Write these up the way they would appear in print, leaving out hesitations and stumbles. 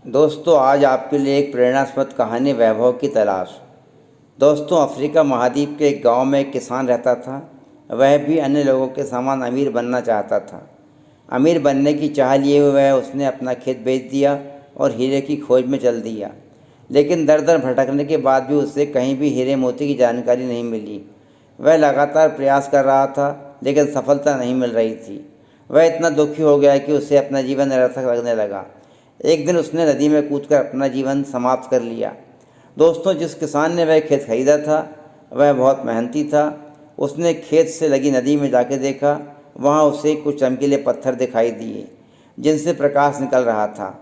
दोस्तों, आज आपके लिए एक प्रेरणास्पद कहानी वैभव की तलाश। दोस्तों, अफ्रीका महाद्वीप के एक गांव में एक किसान रहता था। वह भी अन्य लोगों के समान अमीर बनना चाहता था। अमीर बनने की चाह लिए हुए वह उसने अपना खेत बेच दिया और हीरे की खोज में चल दिया। लेकिन दर दर भटकने के बाद भी उसे कहीं भी हीरे मोती की जानकारी नहीं मिली। वह लगातार प्रयास कर रहा था, लेकिन सफलता नहीं मिल रही थी। वह इतना दुखी हो गया कि उसे अपना जीवन निरर्थक लगने लगा। एक दिन उसने नदी में कूदकर अपना जीवन समाप्त कर लिया। दोस्तों, जिस किसान ने वह खेत खरीदा था वह बहुत मेहनती था। उसने खेत से लगी नदी में जाकर देखा। वहाँ उसे कुछ चमकीले पत्थर दिखाई दिए जिनसे प्रकाश निकल रहा था।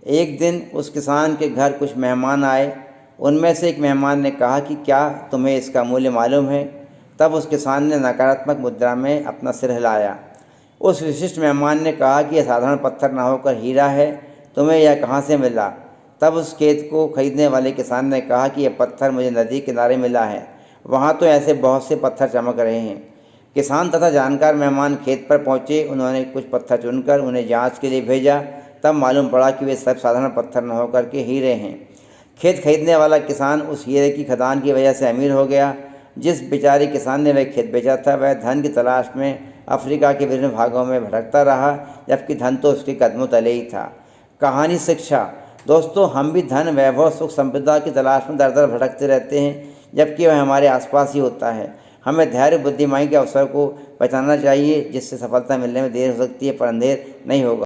एक दिन उस किसान के घर कुछ मेहमान आए। उनमें से एक मेहमान ने कहा कि क्या तुम्हें इसका मूल्य मालूम है? तब उस किसान ने नकारात्मक मुद्रा में अपना सिर हिलाया। उस विशिष्ट मेहमान ने कहा कि यह साधारण पत्थर ना होकर हीरा है। तुम्हें यह कहाँ से मिला? तब उस खेत को खरीदने वाले किसान ने कहा कि यह पत्थर मुझे नदी किनारे मिला है। वहाँ तो ऐसे बहुत से पत्थर चमक रहे हैं। किसान तथा जानकार मेहमान खेत पर पहुँचे। उन्होंने कुछ पत्थर चुनकर उन्हें जांच के लिए भेजा। तब मालूम पड़ा कि वे सब साधारण पत्थर न होकर के हीरे हैं। खेत खरीदने वाला किसान उस हीरे की खदान की वजह से अमीर हो गया। जिस बेचारे किसान ने वह खेत बेचा था वह धन की तलाश में अफ्रीका के विभिन्न भागों में भटकता रहा, जबकि धन तो उसके कदमों तले ही था। कहानी शिक्षा। दोस्तों, हम भी धन, वैभव, सुख संपदा की तलाश में दर दर भटकते रहते हैं, जबकि वह हमारे आसपास ही होता है। हमें धैर्य, बुद्धिमानी के अवसर को पहचानना चाहिए, जिससे सफलता मिलने में देर हो सकती है पर अंधेर नहीं होगा।